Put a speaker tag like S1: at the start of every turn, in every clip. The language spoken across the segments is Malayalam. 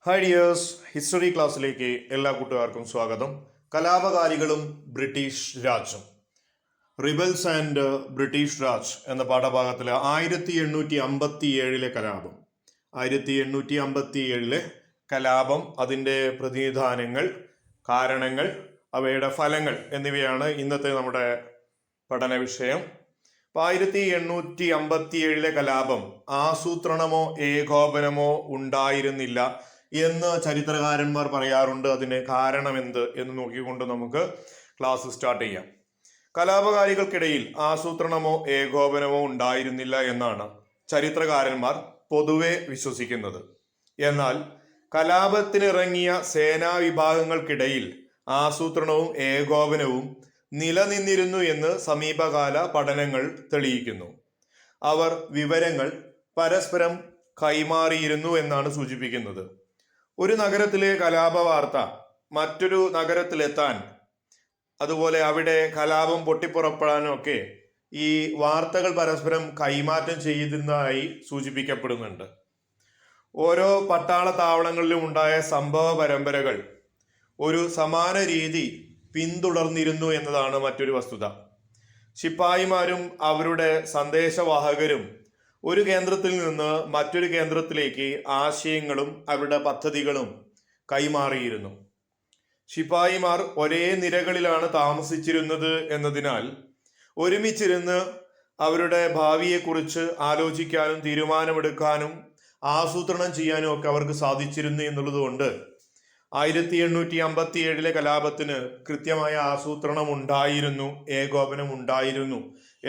S1: ഹായ് ഡിയേഴ്സ്, ഹിസ്റ്ററി ക്ലാസ്സിലേക്ക് എല്ലാ കൂട്ടുകാർക്കും സ്വാഗതം. കലാപകാരികളും ബ്രിട്ടീഷ് രാജും, റിബൽസ് ആൻഡ് ബ്രിട്ടീഷ് രാജ് എന്ന പാഠഭാഗത്തിലെ 1857 കലാപം. 1857 കലാപം, അതിൻ്റെ പ്രതിനിധാനങ്ങൾ, കാരണങ്ങൾ, അവയുടെ ഫലങ്ങൾ എന്നിവയാണ് ഇന്നത്തെ നമ്മുടെ പഠന വിഷയം. 1857 കലാപം ആസൂത്രണമോ ഏകോപനമോ ഉണ്ടായിരുന്നില്ല എന്ന് ചരിത്രകാരന്മാർ പറയാറുണ്ട്. അതിന് കാരണമെന്ത് എന്ന് നോക്കിക്കൊണ്ട് നമുക്ക് ക്ലാസ് സ്റ്റാർട്ട് ചെയ്യാം. കലാപകാരികൾക്കിടയിൽ ആസൂത്രണമോ ഏകോപനമോ ഉണ്ടായിരുന്നില്ല എന്നാണ് ചരിത്രകാരന്മാർ പൊതുവെ വിശ്വസിക്കുന്നത്. എന്നാൽ കലാപത്തിനിറങ്ങിയ സേനാ വിഭാഗങ്ങൾക്കിടയിൽ ആസൂത്രണവും ഏകോപനവും നിലനിന്നിരുന്നു എന്ന് സമീപകാല പഠനങ്ങൾ തെളിയിക്കുന്നു. അവർ വിവരങ്ങൾ പരസ്പരം കൈമാറിയിരുന്നു എന്നാണ് സൂചിപ്പിക്കുന്നത്. ഒരു നഗരത്തിലെ കലാപ വാർത്ത മറ്റൊരു നഗരത്തിലെത്താൻ, അതുപോലെ അവിടെ കലാപം പൊട്ടിപ്പുറപ്പെടാനും ഒക്കെ ഈ വാർത്തകൾ പരസ്പരം കൈമാറ്റം ചെയ്തിരുന്നതായി സൂചിപ്പിക്കപ്പെടുന്നുണ്ട്. ഓരോ പട്ടാള താവളങ്ങളിലും ഉണ്ടായ സംഭവ പരമ്പരകൾ ഒരു സമാന രീതി പിന്തുടർന്നിരുന്നു എന്നതാണ് മറ്റൊരു വസ്തുത. ശിപ്പായിമാരും അവരുടെ സന്ദേശവാഹകരും ഒരു കേന്ദ്രത്തിൽ നിന്ന് മറ്റൊരു കേന്ദ്രത്തിലേക്ക് ആശയങ്ങളും അവരുടെ പദ്ധതികളും കൈമാറിയിരുന്നു. ശിപ്പായിമാർ ഒരേ നിരകളിലാണ് താമസിച്ചിരുന്നത് എന്നതിനാൽ ഒരുമിച്ചിരുന്ന് അവരുടെ ഭാവിയെക്കുറിച്ച് ആലോചിക്കാനും തീരുമാനമെടുക്കാനും ആസൂത്രണം ചെയ്യാനും ഒക്കെ അവർക്ക് സാധിച്ചിരുന്നു എന്നുള്ളതുകൊണ്ട് 1857 കലാപത്തിന് കൃത്യമായ ആസൂത്രണം ഉണ്ടായിരുന്നു, ഏകോപനം ഉണ്ടായിരുന്നു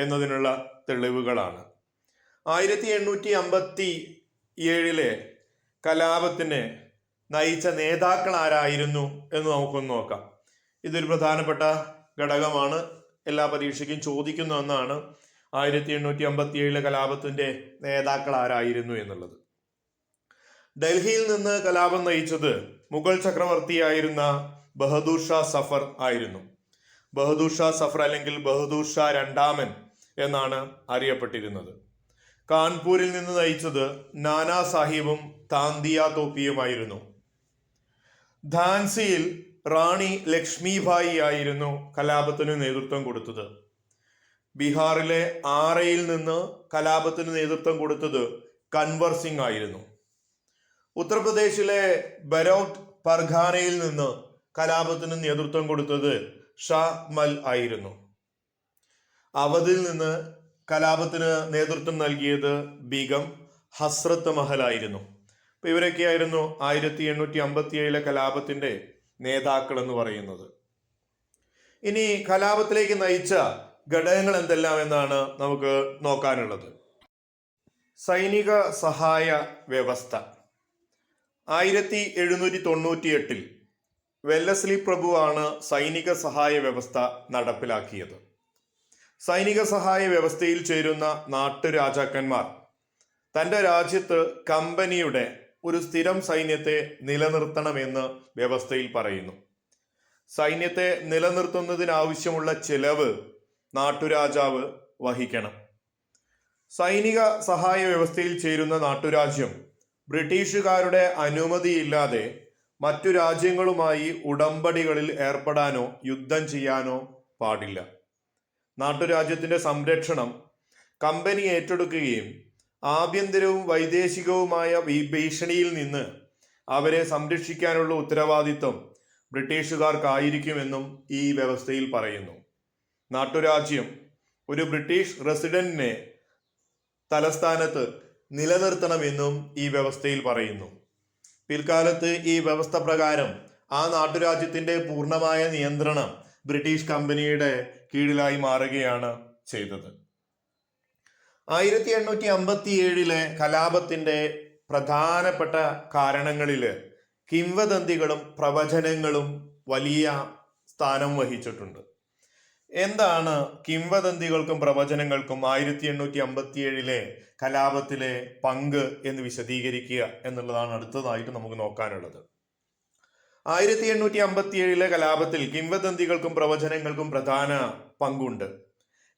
S1: എന്നതിനുള്ള തെളിവുകളാണ്. 1857 കലാപത്തിന് നയിച്ച നേതാക്കൾ ആരായിരുന്നു എന്ന് നമുക്കൊന്ന് നോക്കാം. ഇതൊരു പ്രധാനപ്പെട്ട ഘടകമാണ്, എല്ലാ പരീക്ഷയ്ക്കും ചോദിക്കുന്ന ഒന്നാണ്. 1857 കലാപത്തിന്റെ നേതാക്കൾ ആരായിരുന്നു എന്നുള്ളത്. ഡൽഹിയിൽ നിന്ന് കലാപം നയിച്ചത് മുഗൾ ചക്രവർത്തിയായിരുന്ന ബഹദൂർ ഷാ സഫർ ആയിരുന്നു. ബഹദൂർ ഷാ സഫർ അല്ലെങ്കിൽ ബഹദൂർ ഷാ രണ്ടാമൻ എന്നാണ് അറിയപ്പെട്ടിരുന്നത്. കാൺപൂരിൽ നിന്ന് നയിച്ചത് നാനാ സാഹിബും താന്തിയ തോപ്പിയുമായിരുന്നു. ഝാൻസിയിൽ റാണി ലക്ഷ്മിഭായി ആയിരുന്നു കലാപത്തിന് നേതൃത്വം കൊടുത്തത്. ബീഹാറിലെ ആറയിൽ നിന്ന് കലാപത്തിന് നേതൃത്വം കൊടുത്തത് കൻവർ സിംഗ് ആയിരുന്നു. ഉത്തർപ്രദേശിലെ ബരൗട്ട് പർഖാനയിൽ നിന്ന് കലാപത്തിന് നേതൃത്വം കൊടുത്തത് ഷാ മൽ ആയിരുന്നു. അവധിൽ നിന്ന് കലാപത്തിന് നേതൃത്വം നൽകിയത് ബീഗം ഹസ്രത്ത് മഹൽ ആയിരുന്നു. അപ്പൊ ഇവരൊക്കെയായിരുന്നു 1857 കലാപത്തിന്റെ നേതാക്കൾ എന്ന് പറയുന്നത്. ഇനി കലാപത്തിലേക്ക് നയിച്ച ഘടകങ്ങൾ എന്തെല്ലാം എന്നാണ് നമുക്ക് നോക്കാനുള്ളത്. സൈനിക സഹായ വ്യവസ്ഥ. 1798 വെല്ലസ്ലി പ്രഭുവാണ് സൈനിക സഹായ വ്യവസ്ഥ നടപ്പിലാക്കിയത്. സൈനിക സഹായ വ്യവസ്ഥയിൽ ചേരുന്ന നാട്ടുരാജാക്കന്മാർ തൻ്റെ രാജ്യത്ത് കമ്പനിയുടെ ഒരു സ്ഥിരം സൈന്യത്തെ നിലനിർത്തണമെന്ന് വ്യവസ്ഥയിൽ പറയുന്നു. സൈന്യത്തെ നിലനിർത്തുന്നതിനാവശ്യമുള്ള ചെലവ് നാട്ടുരാജാവ് വഹിക്കണം. സൈനിക സഹായ വ്യവസ്ഥയിൽ ചേരുന്ന നാട്ടുരാജ്യം ബ്രിട്ടീഷുകാരുടെ അനുമതിയില്ലാതെ മറ്റു രാജ്യങ്ങളുമായി ഉടമ്പടികളിൽ ഏർപ്പെടാനോ യുദ്ധം ചെയ്യാനോ പാടില്ല. നാട്ടുരാജ്യത്തിന്റെ സംരക്ഷണം കമ്പനി ഏറ്റെടുക്കുകയും ആഭ്യന്തരവും വൈദേശികവുമായ ഭീഷണിയിൽ നിന്ന് അവരെ സംരക്ഷിക്കാനുള്ള ഉത്തരവാദിത്വം ബ്രിട്ടീഷുകാർക്കായിരിക്കുമെന്നും ഈ വ്യവസ്ഥയിൽ പറയുന്നു. നാട്ടുരാജ്യം ഒരു ബ്രിട്ടീഷ് റെസിഡന്റിനെ തലസ്ഥാനത്ത് നിലനിർത്തണമെന്നും ഈ വ്യവസ്ഥയിൽ പറയുന്നു. പിൽക്കാലത്ത് ഈ വ്യവസ്ഥ പ്രകാരം ആ നാട്ടുരാജ്യത്തിന്റെ പൂർണ്ണമായ നിയന്ത്രണം ബ്രിട്ടീഷ് കമ്പനിയുടെ കീഴിലായി മാറുകയാണ് ചെയ്തത്. 1857 കലാപത്തിന്റെ പ്രധാനപ്പെട്ട കാരണങ്ങളിൽ കിംവദന്തികളും പ്രവചനങ്ങളും വലിയ സ്ഥാനം വഹിച്ചിട്ടുണ്ട്. എന്താണ് കിംവദന്തികൾക്കും പ്രവചനങ്ങൾക്കും 1857 കലാപത്തിലെ പങ്ക് എന്ന് വിശദീകരിക്കുക എന്നുള്ളതാണ് അടുത്തതായിട്ട് നമുക്ക് നോക്കാനുള്ളത്. 1857 കലാപത്തിൽ കിംവദന്തികൾക്കും പ്രവചനങ്ങൾക്കും പ്രധാന പങ്കുണ്ട്.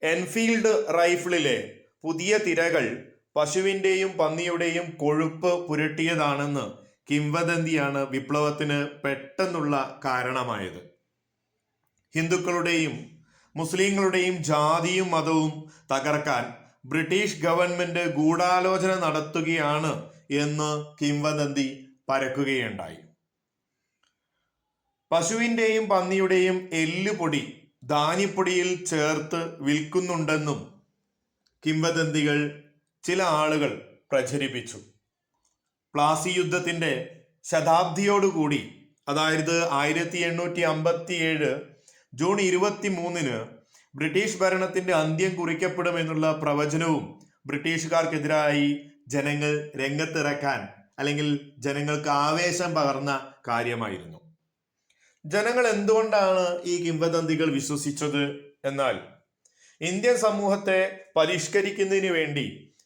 S1: എൻഫീൽഡ് റൈഫിളിലെ പുതിയ തിരകൾ പശുവിൻ്റെയും പന്നിയുടെയും കൊഴുപ്പ് പുരട്ടിയതാണെന്ന് കിംവദന്തിയാണ് വിപ്ലവത്തിന് പെട്ടെന്നുള്ള കാരണമായത്. ഹിന്ദുക്കളുടെയും മുസ്ലിങ്ങളുടെയും ജാതിയും മതവും തകർക്കാൻ ബ്രിട്ടീഷ് ഗവൺമെന്റ് ഗൂഢാലോചന നടത്തുകയാണ് എന്ന് കിംവദന്തി പരക്കുകയുണ്ടായി. പശുവിന്റെയും പന്നിയുടെയും എല്ലുപൊടി ധാന്യപ്പൊടിയിൽ ചേർത്ത് വിൽക്കുന്നുണ്ടെന്നും കിംവദന്തികൾ ചില ആളുകൾ പ്രചരിപ്പിച്ചു. പ്ലാസി യുദ്ധത്തിന്റെ ശതാബ്ദിയോടുകൂടി, അതായത് 1857 ജൂൺ 23 ബ്രിട്ടീഷ് ഭരണത്തിന്റെ അന്ത്യം കുറിക്കപ്പെടുമെന്നുള്ള പ്രവചനവും ബ്രിട്ടീഷുകാർക്കെതിരായി ജനങ്ങൾ രംഗത്തിറക്കാൻ അല്ലെങ്കിൽ ജനങ്ങൾക്ക് ആവേശം പകർന്ന കാര്യമായിരുന്നു. ജനങ്ങൾ എന്തുകൊണ്ടാണ് ഈ കിംവദന്തികൾ വിശ്വസിച്ചത് എന്നാൽ, ഇന്ത്യൻ സമൂഹത്തെ പരിഷ്കരിക്കുന്നതിന് വേണ്ടി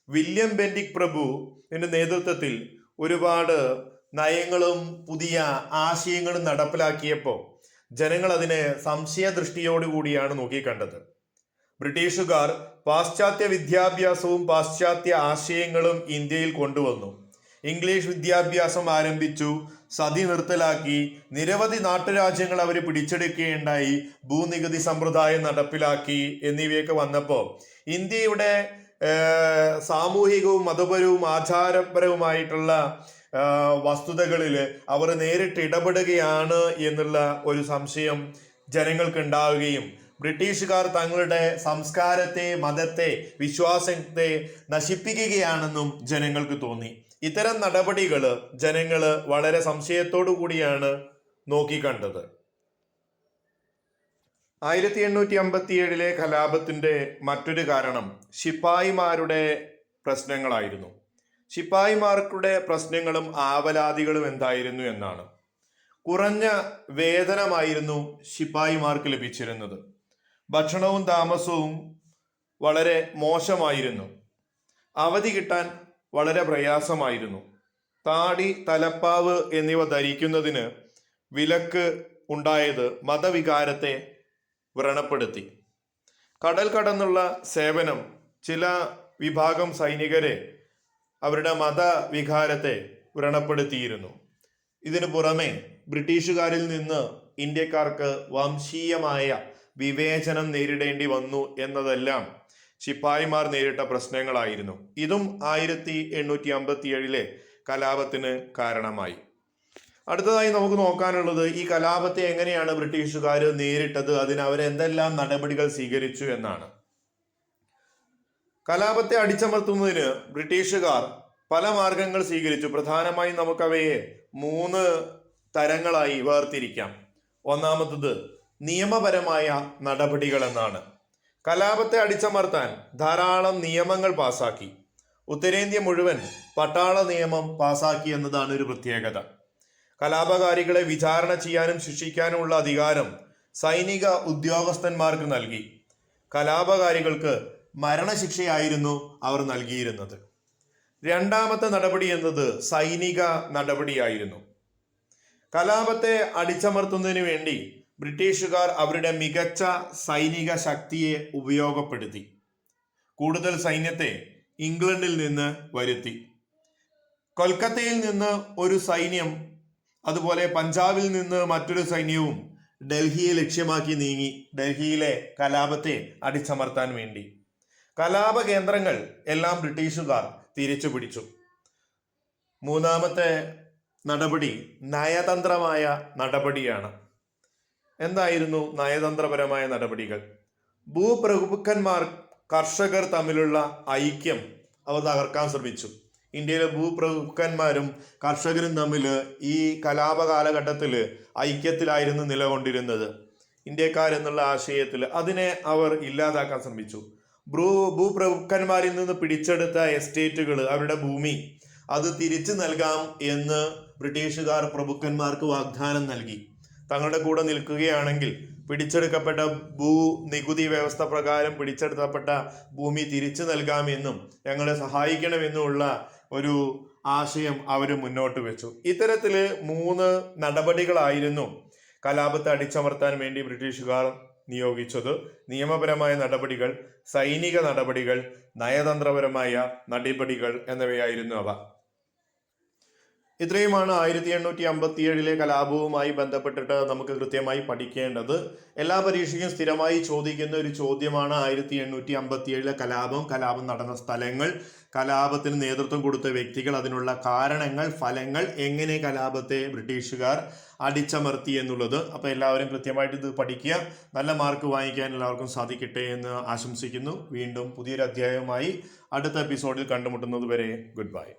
S1: വില്യം ബെന്റിക് പ്രഭുവിന്റെ നേതൃത്വത്തിൽ ഒരുപാട് നയങ്ങളും പുതിയ ആശയങ്ങളും നടപ്പിലാക്കിയപ്പോൾ ജനങ്ങൾ അതിനെ സംശയദൃഷ്ടിയോടുകൂടിയാണ് നോക്കിക്കണ്ടത്. ബ്രിട്ടീഷുകാർ പാശ്ചാത്യ വിദ്യാഭ്യാസവും പാശ്ചാത്യ ആശയങ്ങളും ഇന്ത്യയിൽ കൊണ്ടുവന്നു. ഇംഗ്ലീഷ് വിദ്യാഭ്യാസം ആരംഭിച്ചു, സതി നിർത്തലാക്കി, നിരവധി നാട്ടുരാജ്യങ്ങൾ അവർ പിടിച്ചെടുക്കുകയുണ്ടായി, ഭൂനികുതി സമ്പ്രദായം നടപ്പിലാക്കി എന്നിവയൊക്കെ വന്നപ്പോൾ ഇന്ത്യയുടെ സാമൂഹികവും മതപരവും ആചാരപരവുമായിട്ടുള്ള വസ്തുതകളിൽ അവർ നേരിട്ട് ഇടപെടുകയാണ് എന്നുള്ള ഒരു സംശയം ജനങ്ങൾക്ക് ഉണ്ടാവുകയും ബ്രിട്ടീഷുകാർ തങ്ങളുടെ സംസ്കാരത്തെ, മതത്തെ, വിശ്വാസത്തെ നശിപ്പിക്കുകയാണെന്നും ജനങ്ങൾക്ക് തോന്നി. ഇത്തരം നടപടികൾ ജനങ്ങൾ വളരെ സംശയത്തോടു കൂടിയാണ് നോക്കിക്കണ്ടത്. 1857 കലാപത്തിന്റെ മറ്റൊരു കാരണം ശിപ്പായിമാരുടെ പ്രശ്നങ്ങളായിരുന്നു. ശിപ്പായിമാർക്കുടെ പ്രശ്നങ്ങളും ആവലാതികളും എന്തായിരുന്നു എന്നാണ്. കുറഞ്ഞ വേതനമായിരുന്നു ശിപ്പായിമാർക്ക് ലഭിച്ചിരുന്നത്. ഭക്ഷണവും താമസവും വളരെ മോശമായിരുന്നു. അവധി കിട്ടാൻ വളരെ പ്രയാസമായിരുന്നു. താടി, തലപ്പാവ് എന്നിവ ധരിക്കുന്നതിന് വിലക്ക് ഉണ്ടായത് മതവികാരത്തെ വ്രണപ്പെടുത്തി. കടൽ കടന്നുള്ള സേവനം ചില വിഭാഗം സൈനികരെ അവരുടെ മതവികാരത്തെ വ്രണപ്പെടുത്തിയിരുന്നു. ഇതിനു പുറമെ ബ്രിട്ടീഷുകാരിൽ നിന്ന് ഇന്ത്യക്കാർക്ക് വംശീയമായ വിവേചനം നേരിടേണ്ടി വന്നു എന്നതെല്ലാം ശിപ്പായിമാർ നേരിട്ട പ്രശ്നങ്ങളായിരുന്നു. ഇതും 1857 കലാപത്തിന് കാരണമായി. അടുത്തതായി നമുക്ക് നോക്കാനുള്ളത് ഈ കലാപത്തെ എങ്ങനെയാണ് ബ്രിട്ടീഷുകാർ നേരിട്ടത്, അതിന് അവരെന്തെല്ലാം നടപടികൾ സ്വീകരിച്ചു എന്നാണ്. കലാപത്തെ അടിച്ചമർത്തുന്നതിന് ബ്രിട്ടീഷുകാർ പല മാർഗങ്ങൾ സ്വീകരിച്ചു. പ്രധാനമായും നമുക്കവയെ 3 തരങ്ങളായി വേർതിരിക്കാം. ഒന്നാമത്തത് നിയമപരമായ നടപടികൾ എന്നാണ്. കലാപത്തെ അടിച്ചമർത്താൻ ധാരാളം നിയമങ്ങൾ പാസാക്കി. ഉത്തരേന്ത്യ മുഴുവൻ പട്ടാള നിയമം പാസാക്കി എന്നതാണ് ഒരു പ്രത്യേകത. കലാപകാരികളെ വിചാരണ ചെയ്യാനും ശിക്ഷിക്കാനുമുള്ള അധികാരം സൈനിക ഉദ്യോഗസ്ഥന്മാർക്ക് നൽകി. കലാപകാരികൾക്ക് മരണശിക്ഷയായിരുന്നു അവർ നൽകിയിരുന്നത്. രണ്ടാമത്തെ നടപടി എന്നത് സൈനിക നടപടിയായിരുന്നു. കലാപത്തെ അടിച്ചമർത്തുന്നതിന് വേണ്ടി ബ്രിട്ടീഷുകാർ അവരുടെ മികച്ച സൈനിക ശക്തിയെ ഉപയോഗപ്പെടുത്തി. കൂടുതൽ സൈന്യത്തെ ഇംഗ്ലണ്ടിൽ നിന്ന് വരുത്തി. കൊൽക്കത്തയിൽ നിന്ന് ഒരു സൈന്യം, അതുപോലെ പഞ്ചാബിൽ നിന്ന് മറ്റൊരു സൈന്യവും ഡൽഹിയെ ലക്ഷ്യമാക്കി നീങ്ങി, ഡൽഹിയിലെ കലാപത്തെ അടിച്ചമർത്താൻ വേണ്ടി. കലാപ കേന്ദ്രങ്ങൾ എല്ലാം ബ്രിട്ടീഷുകാർ തിരിച്ചു പിടിച്ചു. മൂന്നാമത്തെ നടപടി നയതന്ത്രമായ നടപടിയാണ്. എന്തായിരുന്നു നയതന്ത്രപരമായ നടപടികൾ? ഭൂപ്രഭുക്കന്മാർ, കർഷകർ തമ്മിലുള്ള ഐക്യം അവർ തകർക്കാൻ ശ്രമിച്ചു. ഇന്ത്യയിലെ ഭൂപ്രഭുക്കന്മാരും കർഷകരും തമ്മിൽ ഈ കലാപ കാലഘട്ടത്തിൽ ഐക്യത്തിലായിരുന്നു നിലകൊണ്ടിരുന്നത്. ഇന്ത്യക്കാരെന്നുള്ള ആശയത്തിൽ അതിനെ അവർ ഇല്ലാതാക്കാൻ ശ്രമിച്ചു. ഭൂപ്രഭുക്കന്മാരിൽ നിന്ന് പിടിച്ചെടുത്ത എസ്റ്റേറ്റുകൾ, അവരുടെ ഭൂമി, അത് തിരിച്ചു നൽകാം എന്ന് ബ്രിട്ടീഷുകാർ പ്രഭുക്കന്മാർക്ക് വാഗ്ദാനം നൽകി. തങ്ങളുടെ കൂടെ നിൽക്കുകയാണെങ്കിൽ പിടിച്ചെടുക്കപ്പെട്ട നികുതി വ്യവസ്ഥ പ്രകാരം പിടിച്ചെടുക്കപ്പെട്ട ഭൂമി തിരിച്ചു നൽകാമെന്നും ഞങ്ങളെ സഹായിക്കണമെന്നുമുള്ള ഒരു ആശയം അവർ മുന്നോട്ട് വെച്ചു. ഇത്തരത്തില് 3 നടപടികളായിരുന്നു കലാപത്തെ അടിച്ചമർത്താൻ വേണ്ടി ബ്രിട്ടീഷുകാർ നിയോഗിച്ചത്. നിയമപരമായ നടപടികൾ, സൈനിക നടപടികൾ, നയതന്ത്രപരമായ നടപടികൾ എന്നിവയായിരുന്നു അവ. ഇത്രയുമാണ് 1857 കലാപവുമായി ബന്ധപ്പെട്ടിട്ട് നമുക്ക് കൃത്യമായി പഠിക്കേണ്ടത്. എല്ലാ പരീക്ഷയ്ക്കും സ്ഥിരമായി ചോദിക്കുന്ന ഒരു ചോദ്യമാണ് 1857 കലാപം നടന്ന സ്ഥലങ്ങൾ, കലാപത്തിന് നേതൃത്വം കൊടുത്ത വ്യക്തികൾ, അതിനുള്ള കാരണങ്ങൾ, ഫലങ്ങൾ, എങ്ങനെ കലാപത്തെ ബ്രിട്ടീഷുകാർ അടിച്ചമർത്തി എന്നുള്ളത്. അപ്പോൾ എല്ലാവരും കൃത്യമായിട്ട് ഇത് പഠിക്കുക. നല്ല മാർക്ക് വാങ്ങിക്കാൻ എല്ലാവർക്കും സാധിക്കട്ടെ എന്ന് ആശംസിക്കുന്നു. വീണ്ടും പുതിയൊരു അധ്യായവുമായി അടുത്ത എപ്പിസോഡിൽ കണ്ടുമുട്ടുന്നത് വരെ ഗുഡ് ബൈ.